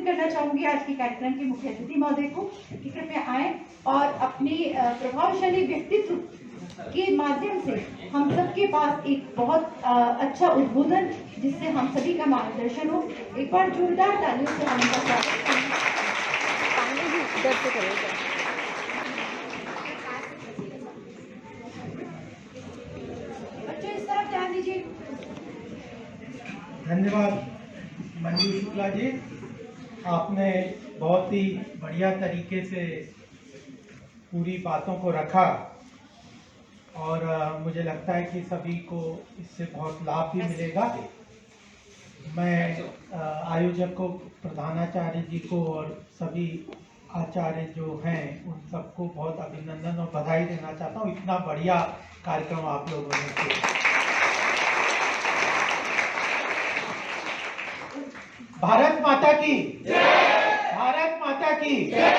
करना चाहूंगी आज के कार्यक्रम के मुख्य अतिथि महोदय को कि कृपया आए और अपनी प्रभावशाली व्यक्तित्व के माध्यम से हम सबके पास एक बहुत अच्छा उद्बोधन, जिससे हम सभी का मार्गदर्शन हो। एक बार जोरदार तालियों से हम उनका स्वागत करेंगे। बच्चों इस तरफ ध्यान दीजिए। धन्यवाद मंजू शुक्ला जी, आपने बहुत ही बढ़िया तरीके से पूरी बातों को रखा और मुझे लगता है कि सभी को इससे बहुत लाभ भी मिलेगा। मैं आयोजक को, प्रधानाचार्य जी को और सभी आचार्य जो हैं उन सबको बहुत अभिनंदन और बधाई देना चाहता हूँ। इतना बढ़िया कार्यक्रम आप लोगों ने किया। भारत माता की जय, भारत माता की जय।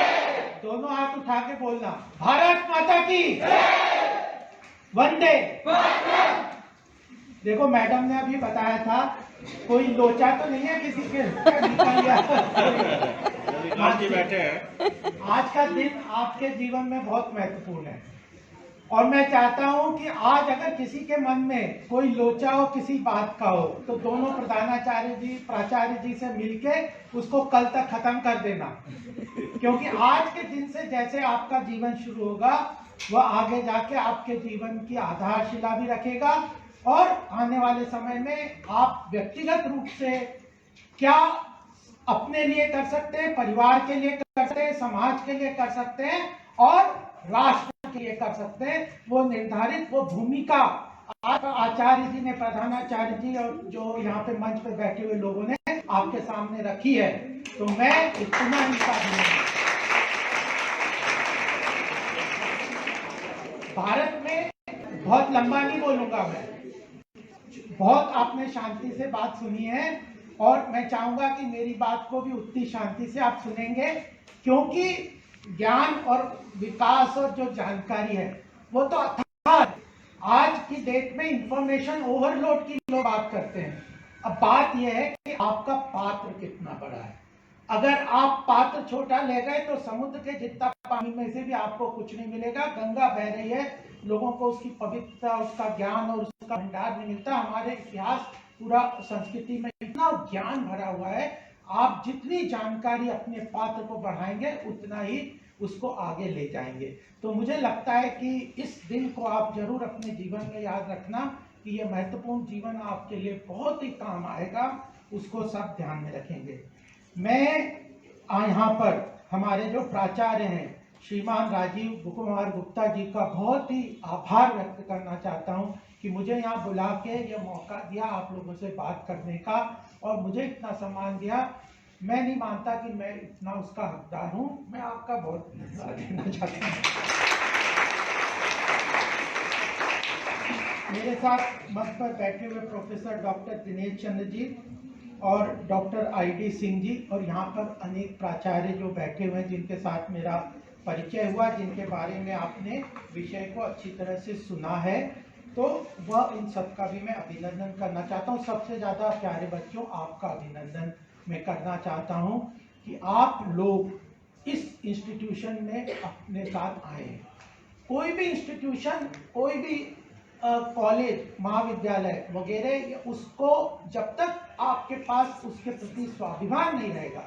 दोनों हाथ उठा के बोलना, भारत माता की जय, वंदे। देखो मैडम ने अभी बताया था, कोई लोचा तो नहीं है किसी के बैठे हैं। आज का दिन आपके जीवन में बहुत महत्वपूर्ण है और मैं चाहता हूं कि आज अगर किसी के मन में कोई लोचा हो किसी बात का हो तो दोनों प्रधानाचार्य जी, प्राचार्य जी से मिलके उसको कल तक खत्म कर देना, क्योंकि आज के दिन से जैसे आपका जीवन शुरू होगा वह आगे जाके आपके जीवन की आधारशिला भी रखेगा और आने वाले समय में आप व्यक्तिगत रूप से क्या अपने लिए कर सकते हैं, परिवार के लिए कर सकते हैं, समाज के लिए कर सकते हैं और राष्ट्र के लिए कर सकते हैं, वो निर्धारित वो भूमिका आचार्य जी ने, प्रधानाचार्य जी और जो यहाँ पे मंच पे बैठे हुए लोगों ने आपके सामने रखी है। तो मैं इतना इनका भारत में बहुत लंबा नहीं बोलूंगा मैं, बहुत आपने शांति से बात सुनी है और मैं चाहूंगा कि मेरी बात को भी उतनी शांति से आप सुनेंगे, क्योंकि ज्ञान और विकास और जो जानकारी है वो तो अथाह है। आज की डेट में इंफॉर्मेशन ओवरलोड की लोग बात करते हैं। अब बात यह है कि आपका पात्र कितना बड़ा है। अगर आप पात्र छोटा ले गए तो समुद्र के जितना पानी में से भी आपको कुछ नहीं मिलेगा। गंगा बह रही है, लोगों को उसकी पवित्रता, उसका ज्ञान और उसका भंडार नहीं मिलता। हमारे इतिहास, पूरा संस्कृति में इतना ज्ञान भरा हुआ है, आप जितनी जानकारी अपने पात्र को बढ़ाएंगे उतना ही उसको आगे ले जाएंगे। तो मुझे लगता है कि इस दिन को आप जरूर अपने जीवन में याद रखना कि यह महत्वपूर्ण जीवन आपके लिए बहुत ही काम आएगा, उसको सब ध्यान में रखेंगे। मैं यहाँ पर हमारे जो प्राचार्य हैं श्रीमान राजीव कुमार गुप्ता जी का बहुत ही आभार व्यक्त करना चाहता हूँ कि मुझे यहाँ बुला के ये मौका दिया आप लोगों से बात करने का और मुझे इतना सम्मान दिया। मैं नहीं मानता कि मैं इतना उसका हकदार हूँ। मैं आपका बहुत धन्यवाद देना चाहता हूँ। मेरे साथ मंच पर बैठे हुए प्रोफेसर डॉक्टर दिनेश चंद्र जी और डॉक्टर ID सिंह जी और यहाँ पर अनेक प्राचार्य जो बैठे हुए हैं जिनके साथ मेरा परिचय हुआ, जिनके बारे में आपने विषय को अच्छी तरह से सुना है, तो वह इन सबका भी मैं अभिनंदन करना चाहता हूँ। सबसे ज़्यादा प्यारे बच्चों, आपका अभिनंदन मैं करना चाहता हूँ कि आप लोग इस इंस्टीट्यूशन में अपने साथ आए हैं। कोई भी इंस्टीट्यूशन, कोई भी कॉलेज, महाविद्यालय वगैरह, उसको जब तक आपके पास उसके प्रति स्वाभिमान नहीं रहेगा,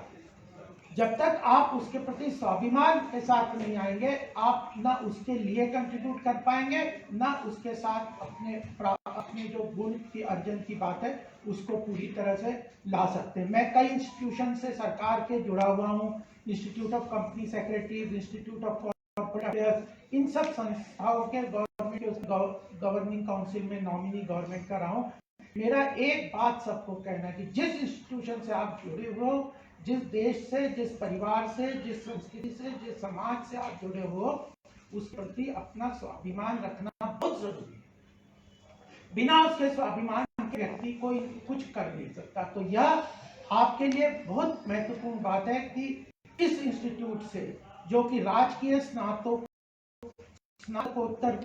जब तक आप उसके प्रति स्वाभिमान के साथ नहीं आएंगे, आप ना उसके लिए कंट्रीब्यूट कर पाएंगे, ना उसके साथ अपने जो गुण की अर्जन की बात है उसको पूरी तरह से ला सकते हैं। मैं कई इंस्टीट्यूशन से सरकार के जुड़ा हुआ हूँ, institute of company secretaries, institute of corporate affairs, इन सब संस्थाओं के गवर्निंग काउंसिल में नॉमिनी गवर्नमेंट का रहा हूँ। मेरा एक बात सबको कहना है कि जिस इंस्टीट्यूशन से आप जुड़े हुए हो, जिस देश से, जिस परिवार से, जिस संस्कृति से, जिस समाज से आप जुड़े हो, उस प्रति अपना स्वाभिमान रखना बहुत जरूरी है। बिना उसके स्वाभिमान के व्यक्ति कोई कुछ कर नहीं सकता। तो यह आपके लिए बहुत महत्वपूर्ण बात है कि इस इंस्टीट्यूट से, जो कि राजकीय स्नातकोत्तर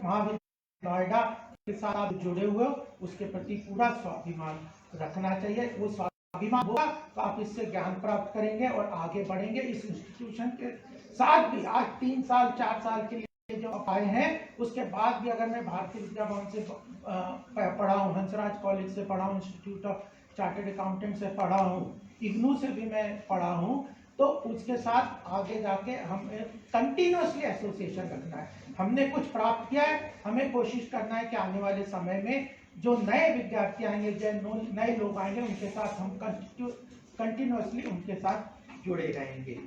महाविद्यालय नोएडा के साथ आप जुड़े हुए हो, उसके प्रति पूरा स्वाभिमान रखना चाहिए। वो स्वाभिमान होगा तो आप इससे ज्ञान प्राप्त करेंगे और आगे बढ़ेंगे। इस इंस्टीट्यूशन के साथ भी आज 3 साल 4 साल के लिए जो आप आए हैं, उसके बाद भी अगर मैं भारतीय विद्या भवन से पढ़ा हूँ, हंसराज कॉलेज से पढ़ा हूँ, इंस्टीट्यूट ऑफ चार्टर्ड अकाउंटेंट से पढ़ा हूँ, इग्नू से भी मैं पढ़ा हूँ, तो उसके साथ आगे जाके हमें कंटिन्यूअसली एसोसिएशन रखना है। हमने कुछ प्राप्त किया है, हमें कोशिश करना है कि आने वाले समय में जो नए विद्यार्थी आएंगे, जो नए लोग आएंगे, उनके साथ हम कंटिन्यूअसली उनके साथ जुड़े रहेंगे।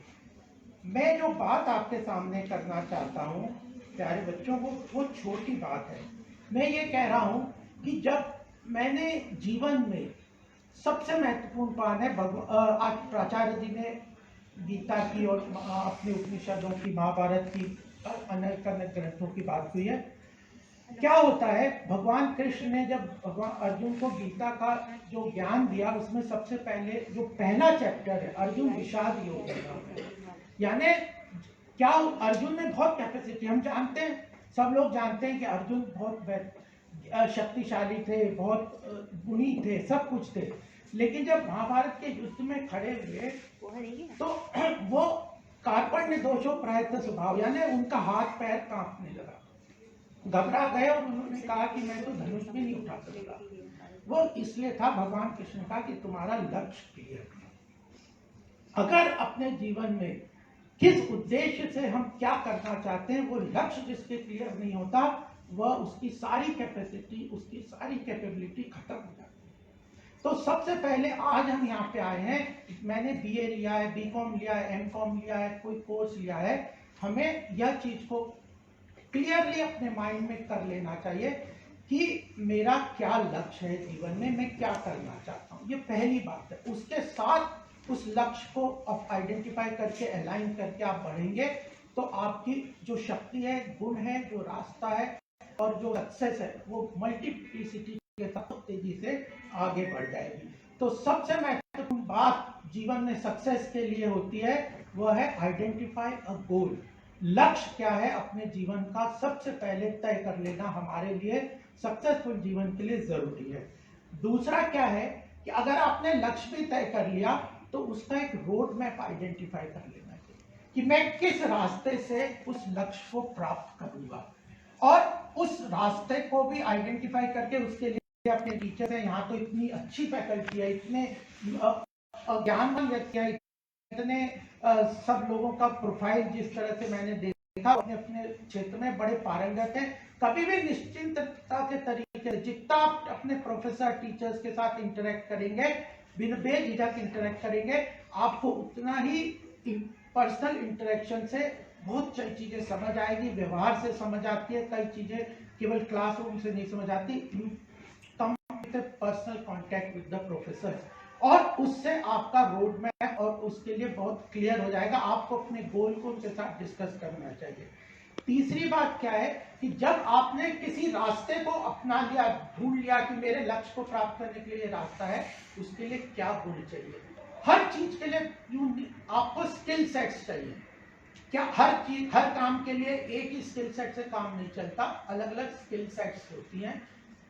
मैं जो बात आपके सामने करना चाहता हूँ प्यारे बच्चों को, वो छोटी बात है। मैं ये कह रहा हूँ कि जब मैंने जीवन में सबसे महत्वपूर्ण पाठ है, आज प्राचार्य जी ने गीता की और अपने उपनिषदों की, महाभारत की, अनेक अनेक ग्रंथों की बात हुई है। क्या होता है, भगवान कृष्ण ने जब भगवान अर्जुन को गीता का जो ज्ञान दिया, उसमें सबसे पहले जो पहला चैप्टर है अर्जुन विषाद योग है, यानी क्या अर्जुन में बहुत कैपेसिटी, हम जानते हैं, सब लोग जानते हैं कि अर्जुन बहुत शक्तिशाली थे, बहुत गुणी थे, सब कुछ थे, लेकिन जब महाभारत के युद्ध में खड़े हुए तो वो कार्पण्य दोषों प्रयत्न स्वभाव, यानी उनका हाथ पैर कांपने लगा, घबरा गए और उन्होंने कहा कि मैं तो धनुष भी नहीं उठा सकता। वो इसलिए था, भगवान कृष्ण का कि तुम्हारा लक्ष्य क्लियर है। अगर अपने जीवन में किस उद्देश्य से हम क्या करना चाहते हैं, वो लक्ष्य जिसके क्लियर नहीं होता, वह उसकी सारी कैपेसिटी, उसकी सारी कैपेबिलिटी खत्म हो जाती है। तो सबसे पहले आज हम यहाँ पे आए हैं, मैंने बीए लिया है, बीकॉम लिया है, एमकॉम लिया है, कोई कोर्स लिया है, हमें यह चीज को क्लियरली अपने माइंड में कर लेना चाहिए कि मेरा क्या लक्ष्य है जीवन में, मैं क्या करना चाहता हूँ, ये पहली बात है। उसके साथ उस लक्ष्य को आप आइडेंटिफाई करके अलाइन करके आप बढ़ेंगे तो आपकी जो शक्ति है, गुण है, जो रास्ता है और जो सक्सेस है, वो मल्टीप्लिसिटी के साथ तेजी से आगे बढ़ जाएगी। तो सबसे महत्वपूर्ण बात जीवन में सक्सेस के लिए होती है, वह है आइडेंटिफाई अ गोल। लक्ष्य क्या है अपने जीवन का, सबसे पहले तय कर लेना हमारे लिए सक्सेसफुल जीवन के लिए जरूरी है। दूसरा क्या है कि अगर आपने लक्ष्य भी तय कर लिया तो उसका एक रोड मैप आइडेंटिफाई कर लेना चाहिए कि मैं किस रास्ते से उस लक्ष्य को प्राप्त करूंगा, और उस रास्ते को भी आइडेंटिफाई करके उसके लिए अपने टीचर है, यहाँ तो इतनी अच्छी फैकल्टी है, इतने ज्ञानवान व्यक्ति है, इतने सब लोगों का प्रोफाइल जिस तरह से मैंने देखा, अपने अपने क्षेत्र में बड़े पारंगत हैं। कभी भी निश्चिंतता के तरीके, जितना आप अपने प्रोफेसर टीचर्स के साथ इंटरेक्ट करेंगे, बिना बेझिझक इंटरेक्ट करेंगे, आपको उतना ही पर्सनल इंटरेक्शन से बहुत सारी चीजें समझ आएगी, व्यवहार से समझ आती है, कई चीजें केवल क्लासरूम से नहीं समझ आती। कम personal contact with the professor, और उससे आपका रोड मैप और उसके लिए बहुत क्लियर हो जाएगा। आपको अपने गोल को उनके साथ डिस्कस करना चाहिए। तीसरी बात क्या है कि जब आपने किसी रास्ते को अपना लिया, ढूंढ लिया कि मेरे लक्ष्य को प्राप्त करने के लिए रास्ता है, उसके लिए क्या गुण चाहिए, हर चीज के लिए आपको स्किल सेट्स चाहिए। क्या हर चीज, हर काम के लिए एक ही स्किल सेट से काम नहीं चलता, अलग अलग स्किल सेट्स होती हैं।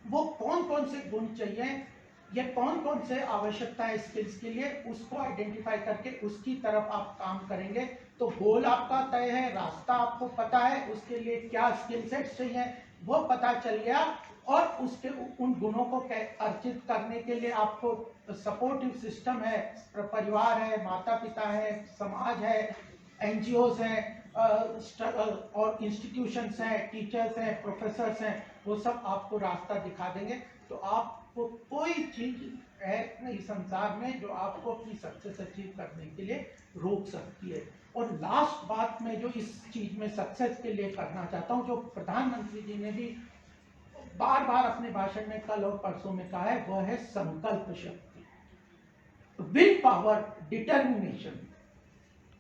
वो कौन कौन से गुण चाहिए, ये कौन कौन से आवश्यकता है स्किल्स के लिए, उसको आइडेंटिफाई करके उसकी तरफ आप काम करेंगे तो गोल आपका तय है, रास्ता आपको पता है, उसके लिए क्या स्किल सेट्स चाहिए वो पता चल गया, और उसके उन गुणों को अर्जित करने के लिए आपको सपोर्टिव सिस्टम है, परिवार है, माता पिता है, समाज है, एनजीओज हैं, और इंस्टीट्यूशंस हैं, टीचर्स हैं, प्रोफेसर्स हैं, वो सब आपको रास्ता दिखा देंगे। तो आपको कोई चीज है नहीं संसार में जो आपको अपनी सक्सेस अचीव करने के लिए रोक सकती है। और लास्ट बात मैं जो इस चीज में सक्सेस के लिए करना चाहता हूँ, जो प्रधानमंत्री जी ने भी बार बार अपने भाषण में कल और परसों में कहा है, वह है संकल्प शक्ति, विल पावर, डिटर्मिनेशन।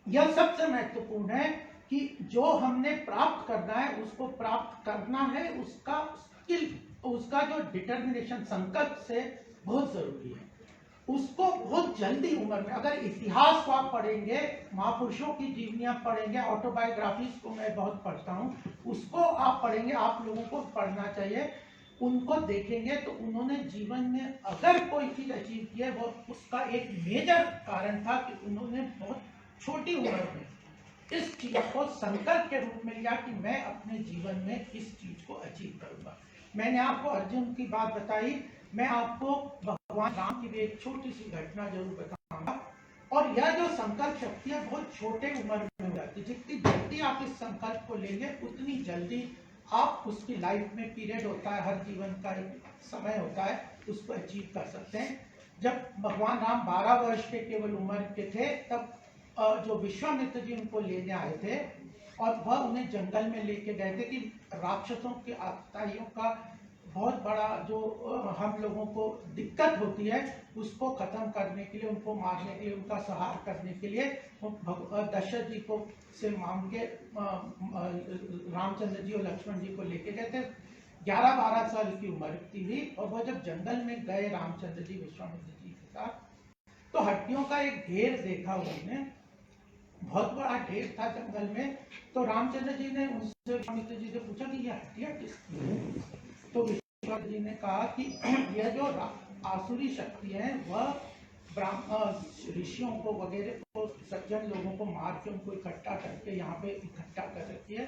यह सबसे महत्वपूर्ण है कि जो हमने प्राप्त करना है उसको प्राप्त करना है, उसका स्किल, उसका जो डिटर्मिनेशन, संकल्प से बहुत जरूरी है। उसको बहुत जल्दी उम्र में, अगर इतिहास को आप पढ़ेंगे, महापुरुषों की जीवनियां पढ़ेंगे, ऑटोबायोग्राफीज को मैं बहुत पढ़ता हूँ, उसको आप पढ़ेंगे, आप लोगों को पढ़ना चाहिए। उनको देखेंगे तो उन्होंने जीवन में अगर कोई चीज अचीव की है, वो उसका एक मेजर कारण था कि उन्होंने बहुत छोटी उम्र में इस चीज को संकल्प के रूप में लिया कि मैं अपने जीवन में इस चीज को अचीव करूंगा। मैंने आपको अर्जुन की बात बताई, मैं आपको भगवान राम की भी एक छोटी सी घटना जरूर बताऊंगा। और यह जो संकल्प शक्ति है बहुत छोटे उम्र में हो जाती है। जितनी जल्दी आप इस संकल्प को लेंगे उतनी जल्दी आप उसकी लाइफ में पीरियड होता है, हर जीवन का एक समय होता है, उसको अचीव कर सकते हैं। जब भगवान राम 12 वर्ष के केवल उम्र के थे, तब जो विश्वामित्र जी उनको लेने आए थे और वह उन्हें जंगल में लेके गए थे कि राक्षसों के आतताइयों का बहुत बड़ा जो हम लोगों को दिक्कत होती है उसको खत्म करने के लिए, उनको मारने के लिए, उनका संहार करने के लिए दशरथ जी को से मांग के रामचंद्र जी और लक्ष्मण जी को लेके गए थे। 11-12 साल की उम्र थी और वो जब जंगल में गए रामचंद्र जी विश्वामित्र जी के साथ, तो हड्डियों का एक ढेर देखा उन्होंने, बहुत बड़ा ढेर था जंगल में। तो रामचंद्र जी ने उनसे विश्वामित्र जी से पूछा कि ये हड्डियां किसकी हैं? तो विश्वामित्र जी ने कहा कि यह जो आसुरी शक्ति है वह ऋषियों को वगैरह को, सज्जन लोगों को मार के उनको इकट्ठा करके यहाँ पे इकट्ठा कर रखी है।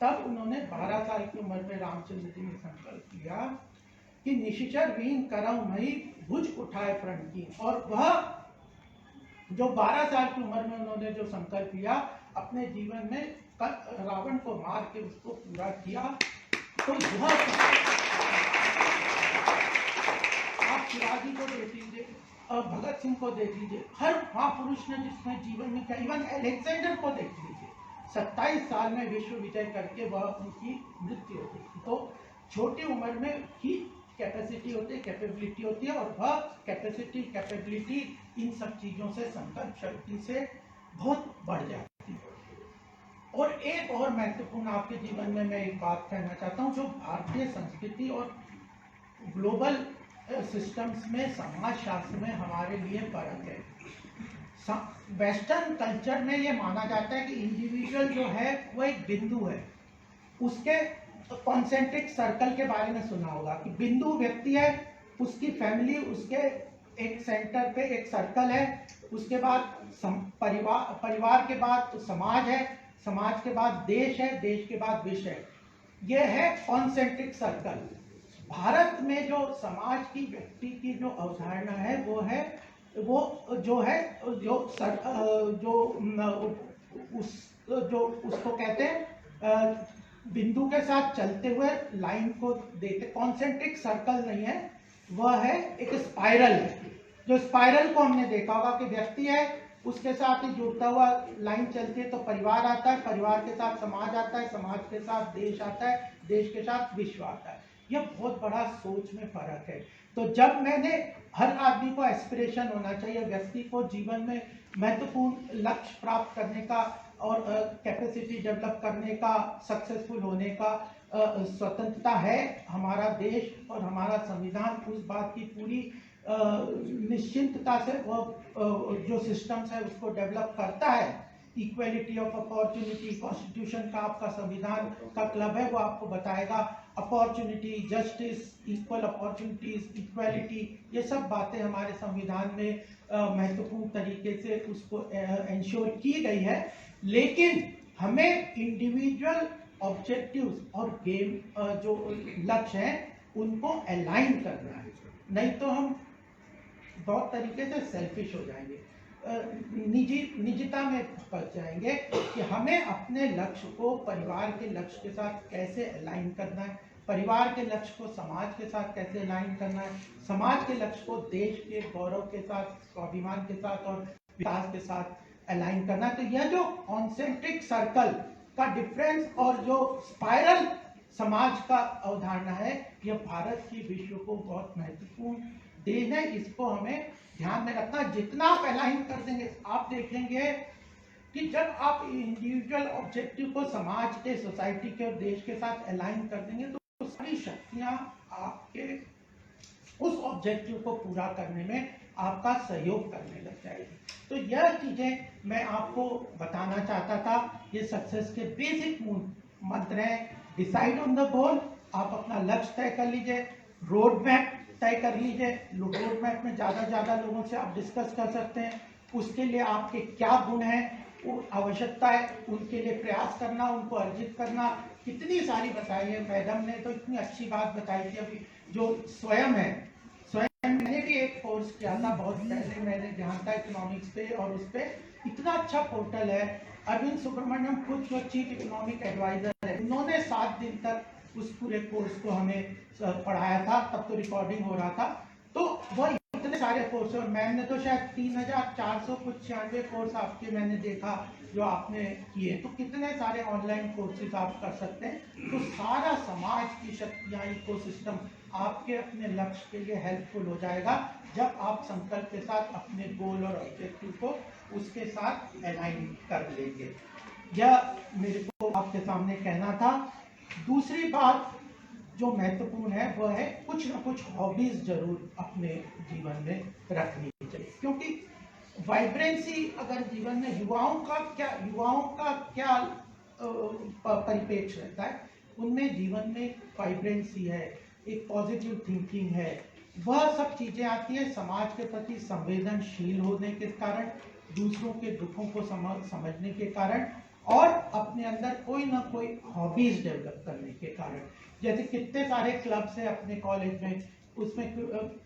तब उन्होंने 12 साल की उम्र में रामचंद्र जी ने संकल्प किया कि निशिचर वीन करऊं नहीं, भुज उठाए प्रण की। और वह जो 12 साल की उम्र में उन्होंने जो संकल्प लिया, अपने जीवन में रावण को मार के उसको पूरा किया। तो यह आप शिवाजी को देख लीजिए, भगत सिंह को देख लीजिए, हर महापुरुष ने जिसने जीवन में किया, इवन अलेक्जेंडर को देख लीजिए, 27 साल में विश्व विजय करके वह उनकी मृत्यु हो गई। तो छोटी उम्र में ही कैपेसिटी होती है, कैपेबिलिटी होती है, और वह कैपेसिटी कैपेबिलिटी इन सब चीजों से, संकल्प शक्ति से बहुत बढ़ जाती है। और एक और महत्वपूर्ण आपके जीवन में मैं एक बात कहना चाहता हूँ, जो भारतीय संस्कृति और ग्लोबल सिस्टम्स में, समाज शास्त्र में हमारे लिए फर्क है। वेस्टर्न कल्चर में ये माना जाता है कि इंडिविजुअल जो है वो एक बिंदु है। उसके कॉन्सेंट्रिक सर्कल के बारे में सुना होगा कि बिंदु व्यक्ति है, उसकी फैमिली, उसके एक सेंटर पे एक सर्कल है, उसके बाद परिवार के बाद तो समाज है, समाज के बाद देश है, देश के बाद विश्व है। यह है कॉन्सेंट्रिक सर्कल। भारत में जो समाज की, व्यक्ति की जो अवधारणा है वो है, वो जो है जो उसको कहते हैं बिंदु के साथ चलते हुए लाइन को देखते, कॉन्सेंट्रिक सर्कल नहीं है, वह है एक स्पाइरल है। जो स्पाइरल को हमने देखा होगा कि व्यक्ति है, उसके साथ ही जुड़ता हुआ लाइन चलती है, तो परिवार आता है, परिवार के साथ समाज आता है, समाज के साथ देश आता है, देश के साथ विश्व आता है। यह बहुत बड़ा सोच में फर्क है। तो जब मैंने, हर आदमी को एस्पिरेशन होना चाहिए, व्यक्ति को जीवन में महत्वपूर्ण लक्ष्य प्राप्त करने का और कैपेसिटी डेवलप करने का, सक्सेसफुल होने का स्वतंत्रता है। हमारा देश और हमारा संविधान उस बात की पूरी निश्चिंतता से वो जो सिस्टम्स है उसको डेवलप करता है। इक्वेलिटी ऑफ अपॉर्चुनिटी, कॉन्स्टिट्यूशन का, आपका संविधान का क्लब है, वो आपको बताएगा opportunity, justice, equal opportunities, equality, ये सब बातें हमारे संविधान में महत्वपूर्ण तरीके से उसको इंश्योर की गई है। लेकिन हमें इंडिविजुअल ऑब्जेक्टिव्स और गेम जो लक्ष्य हैं उनको अलाइन करना है, नहीं तो हम बहुत तरीके से सेल्फिश हो जाएंगे, निजता में फंस जाएंगे कि हमें अपने लक्ष्य को परिवार के लक्ष्य के साथ कैसे अलाइन करना है, परिवार के लक्ष्य को समाज के साथ कैसे अलाइन करना है, समाज के लक्ष्य को देश के गौरव के साथ, स्वाभिमान के साथ और विकास के साथ अलाइन करना है। तो यह जो कॉन्सेंट्रिक सर्कल का डिफरेंस और जो स्पाइरल समाज का अवधारणा है, यह भारत की विश्व को बहुत महत्वपूर्ण देन है। इसको हमें ध्यान में रखना। जितना आप अलाइन कर देंगे, आप देखेंगे कि जब आप इंडिविजुअल ऑब्जेक्टिव को समाज के, सोसाइटी के और देश के साथ अलाइन कर देंगे तो सारी शक्तियां आपके उस ऑब्जेक्टिव को पूरा करने में आपका सहयोग करने लग जाएगी। तो यह चीजें मैं आपको बताना चाहता था। ये सक्सेस के बेसिक मंत्र हैं। डिसाइड ऑन द गोल, आप अपना लक्ष्य तय कर लीजिए, रोड मैप तय कर लीजिए। रोड मैप में ज़्यादा लोगों से आप डिस्कस कर सकते हैं। उसके लिए आपके क्या गुण हैं, वो आवश्यकता है, उनके लिए प्रयास करना, उनको अर्जित करना। कितनी सारी बताई है मैडम ने, तो इतनी अच्छी बात बताई थी अभी। जो स्वयं है, मैंने भी एक कोर्स किया था बहुत पहले, मैंने ध्यान था इकोनॉमिक्स पे, और उस पर इतना अच्छा पोर्टल है। अरविंद सुब्रमण्यम खुद जो चीफ इकोनॉमिक एडवाइजर है, उन्होंने 7 दिन तक उस पूरे कोर्स को हमें पढ़ाया था। तब तो रिकॉर्डिंग हो रहा था। तो वह इतने सारे कोर्स, और मैंने तो शायद 3400 कुछ 96 कोर्स आपके मैंने देखा जो आपने किए। तो कितने सारे ऑनलाइन कोर्सेज आप कर सकते हैं। तो सारा समाज की शक्तियाँ, इकोसिस्टम आपके अपने लक्ष्य के लिए हेल्पफुल हो जाएगा जब आप संकल्प के साथ अपने गोल और ऑब्जेक्टिव को उसके साथ अलाइन कर लेंगे। यह मेरे को आपके सामने कहना था। दूसरी बात जो महत्वपूर्ण है वह है कुछ ना कुछ हॉबीज जरूर अपने जीवन में रखनी चाहिए, क्योंकि वाइब्रेंसी अगर जीवन में युवाओं का क्या परिपेक्ष रहता है, उनमें जीवन में वाइब्रेंसी है, एक पॉजिटिव थिंकिंग है, वह सब चीजें आती है समाज के प्रति संवेदनशील होने के कारण, दूसरों के दुखों को समझने के कारण, और अपने अंदर कोई ना कोई हॉबीज डेवलप करने के कारण। जैसे कितने सारे क्लब्स हैं अपने कॉलेज में, उसमें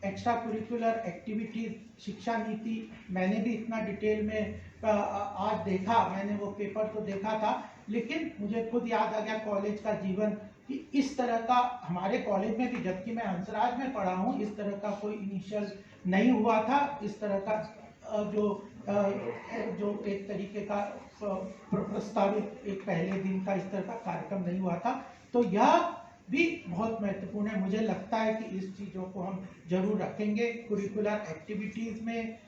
एक्स्ट्रा करिकुलर एक्टिविटीज, शिक्षा नीति मैंने भी इतना डिटेल में आज देखा, मैंने वो पेपर तो देखा था, लेकिन मुझे खुद याद आ गया कॉलेज का जीवन कि इस तरह का हमारे कॉलेज में भी, जबकि मैं हंसराज में पढ़ा हूँ, इस तरह का कोई इनिशियल नहीं हुआ था। इस तरह का जो एक तरीके का प्रस्तावित एक पहले दिन का इस तरह का कार्यक्रम नहीं हुआ था। तो यह भी बहुत महत्वपूर्ण है। मुझे लगता है कि इस चीज़ों को हम जरूर रखेंगे करिकुलर एक्टिविटीज़ में।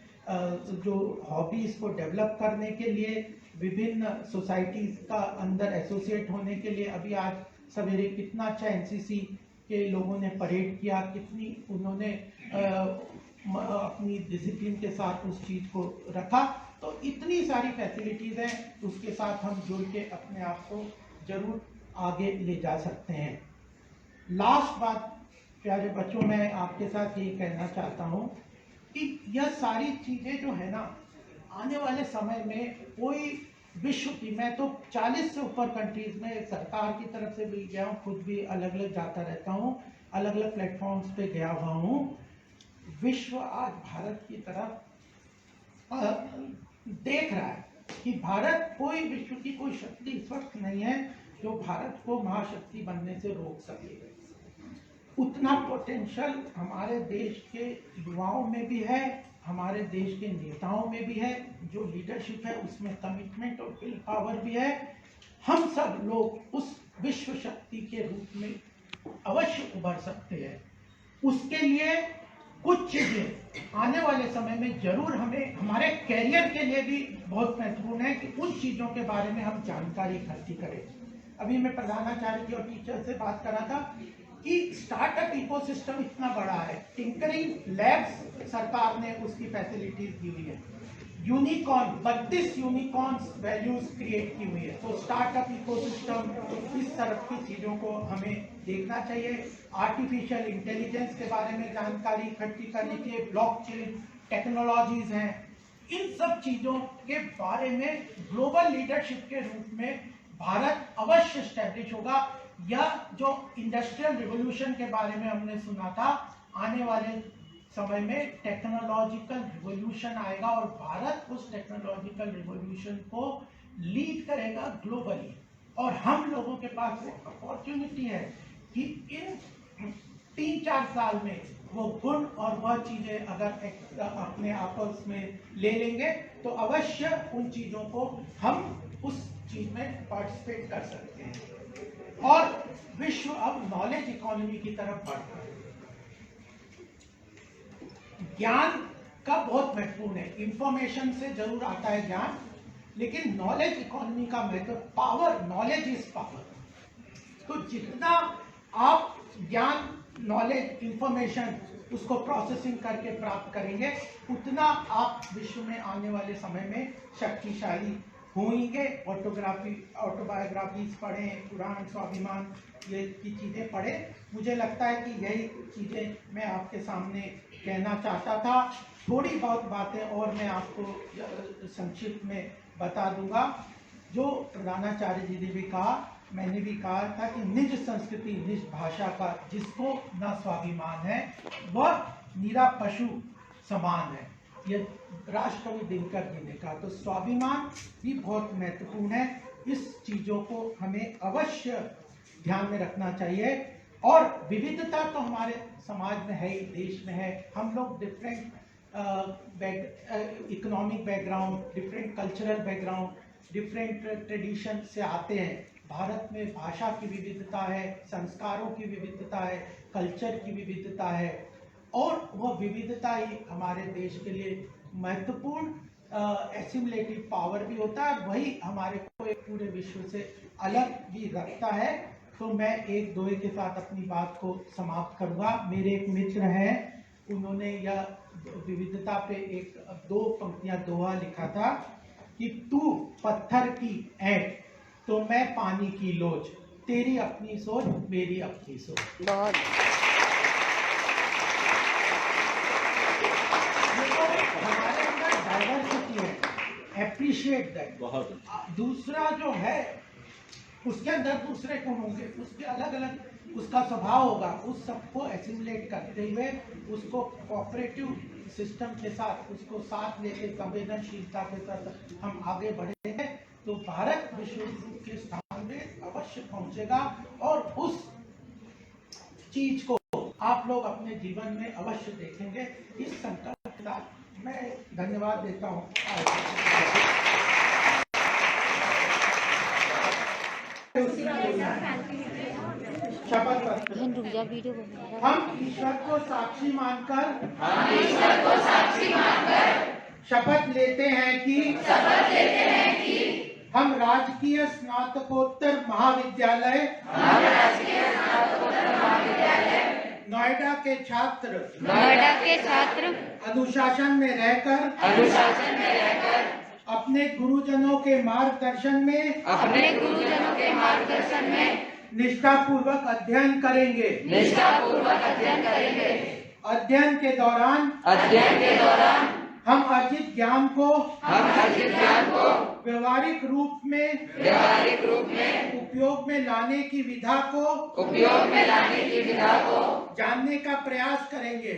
जो हॉबीज़ को डेवलप करने के लिए, विभिन्न सोसाइटीज़ का अंदर एसोसिएट होने के लिए, अभी आज सवेरे कितना अच्छा एनसीसी के लोगों ने परेड किया, कितनी उन्होंने अपनी डिसिप्लिन के साथ उस चीज़ को रखा। तो इतनी सारी फैसिलिटीज़ हैं, उसके साथ हम जुड़ के अपने आप को जरूर आगे ले जा सकते हैं। लास्ट बात प्यारे बच्चों, मैं आपके साथ ये कहना चाहता हूँ कि यह सारी चीज़ें जो है ना, आने वाले समय में कोई विश्व की, मैं तो 40 से ऊपर कंट्रीज में सरकार की तरफ से भी गया हूँ, खुद भी अलग अलग जाता रहता हूँ, अलग अलग प्लेटफॉर्म्स पे गया हुआ हूँ। विश्व आज भारत की तरफ देख रहा है कि भारत, कोई विश्व की कोई शक्ति इस वक्त नहीं है जो भारत को महाशक्ति बनने से रोक सके। उतना पोटेंशियल हमारे देश के युवाओं में भी है, हमारे देश के नेताओं में भी है, जो लीडरशिप है उसमें कमिटमेंट और विल पावर भी है। हम सब लोग उस विश्व शक्ति के रूप में अवश्य उभर सकते हैं। उसके लिए कुछ चीजें आने वाले समय में जरूर हमें, हमारे कैरियर के लिए भी बहुत महत्वपूर्ण है कि उन चीजों के बारे में हम जानकारी इकट्ठी करें। अभी मैं प्रधानाचार्य जी और टीचर से बात कर रहा था कि स्टार्टअप इकोसिस्टम इतना बड़ा है, टिंकरिंग लैब्स सरकार ने उसकी फैसिलिटीज दी हुई है, यूनिकॉर्न 32 यूनिकॉर्न्स वैल्यूज क्रिएट की हुई है। तो स्टार्टअप इकोसिस्टम, इस तरह की चीजों को हमें देखना चाहिए। आर्टिफिशियल इंटेलिजेंस के बारे में जानकारी इकट्ठी करनी चाहिए, ब्लॉकचेन टेक्नोलॉजीज हैं, इन सब चीजों के बारे में ग्लोबल लीडरशिप के रूप में भारत अवश्य स्टैब्लिश होगा। या जो इंडस्ट्रियल रिवॉल्यूशन के बारे में हमने सुना था, आने वाले समय में टेक्नोलॉजिकल रिवॉल्यूशन आएगा और भारत उस टेक्नोलॉजिकल रिवॉल्यूशन को लीड करेगा ग्लोबली। और हम लोगों के पास वो अपॉर्चुनिटी है कि इन 3-4 साल में वो गुण और वह चीजें अगर अपने आपस में ले लेंगे तो अवश्य उन चीजों को हम उस चीज में पार्टिसिपेट कर सकते हैं। और विश्व अब नॉलेज इकोनॉमी की तरफ बढ़ रहा है। ज्ञान का बहुत महत्वपूर्ण है, इंफॉर्मेशन से जरूर आता है ज्ञान, लेकिन नॉलेज इकोनॉमी का महत्व, पावर, नॉलेज इज पावर। तो जितना आप ज्ञान, नॉलेज, इंफॉर्मेशन उसको प्रोसेसिंग करके प्राप्त करेंगे, उतना आप विश्व में आने वाले समय में शक्तिशाली होंगे। ऑटोबायोग्राफीज पढ़ें, पुराण, स्वाभिमान, ये की चीज़ें पढ़ें। मुझे लगता है कि यही चीज़ें मैं आपके सामने कहना चाहता था। थोड़ी बहुत बातें और मैं आपको संक्षिप्त में बता दूंगा। जो प्रधानाचार्य जी ने भी कहा, मैंने भी कहा था कि निज संस्कृति निज भाषा का जिसको न स्वाभिमान है वह निरा पशु समान है। ये राष्ट्रकवि दिनकर जी ने कहा। तो स्वाभिमान भी बहुत महत्वपूर्ण है। इस चीज़ों को हमें अवश्य ध्यान में रखना चाहिए। और विविधता तो हमारे समाज में है ही, देश में है। हम लोग different economic background, different cultural background, different tradition से आते हैं। भारत में भाषा की विविधता है, संस्कारों की विविधता है, कल्चर की विविधता है, और वह विविधता ही हमारे देश के लिए महत्वपूर्ण एसिमुलेटिव पावर भी होता है। वही हमारे को एक पूरे विश्व से अलग भी रखता है। तो मैं एक दोहे के साथ अपनी बात को समाप्त करूँगा। मेरे एक मित्र हैं, उन्होंने यह विविधता पे एक 2 पंक्तियां दोहा लिखा था कि तू पत्थर की ऐंठ तो मैं पानी की लोच, तेरी अपनी सोच मेरी अपनी सोच। बहुत हमारे अंदर डाइवर्सिटी है, एप्रिशिएट दैट। बहुत दूसरा जो है उसके अंदर दूसरे गुण होंगे, उसके अलग अलग उसका स्वभाव होगा। उस सबको एसिमुलेट करते हुए उसको कोऑपरेटिव सिस्टम के साथ, उसको साथ लेके संवेदनशीलता के साथ हम आगे बढ़ेंगे तो भारत विश्व के स्थान में अवश्य पहुंचेगा। और उस चीज को आप लोग अपने जीवन में अवश्य देखेंगे। इस संकल्प के साथ मैं धन्यवाद देता हूँ। शपथ पत्र। रुक जा, वीडियो बना रहा है। हम ईश्वर को साक्षी मानकर शपथ लेते हैं कि हम राजकीय स्नातकोत्तर महाविद्यालय नोएडा के छात्र अनुशासन में रहकर अपने गुरुजनों के मार्गदर्शन में निष्ठापूर्वक अध्ययन करेंगे। अध्ययन के दौरान हम अर्जित ज्ञान को व्यवहारिक रूप में उपयोग में लाने की विधा को जानने का प्रयास करेंगे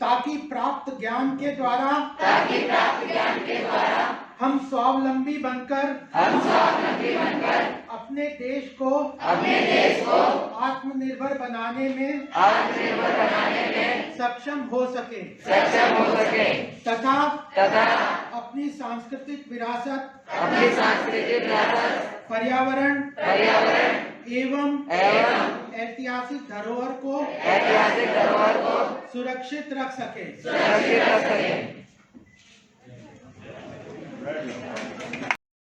ताकि प्राप्त ज्ञान के द्वारा हम स्वावलंबी बनकर अपने देश को आत्मनिर्भर बनाने में सक्षम हो सके तथा अपनी सांस्कृतिक विरासत पर्यावरण एवं ऐतिहासिक धरोहर को सुरक्षित रख सके।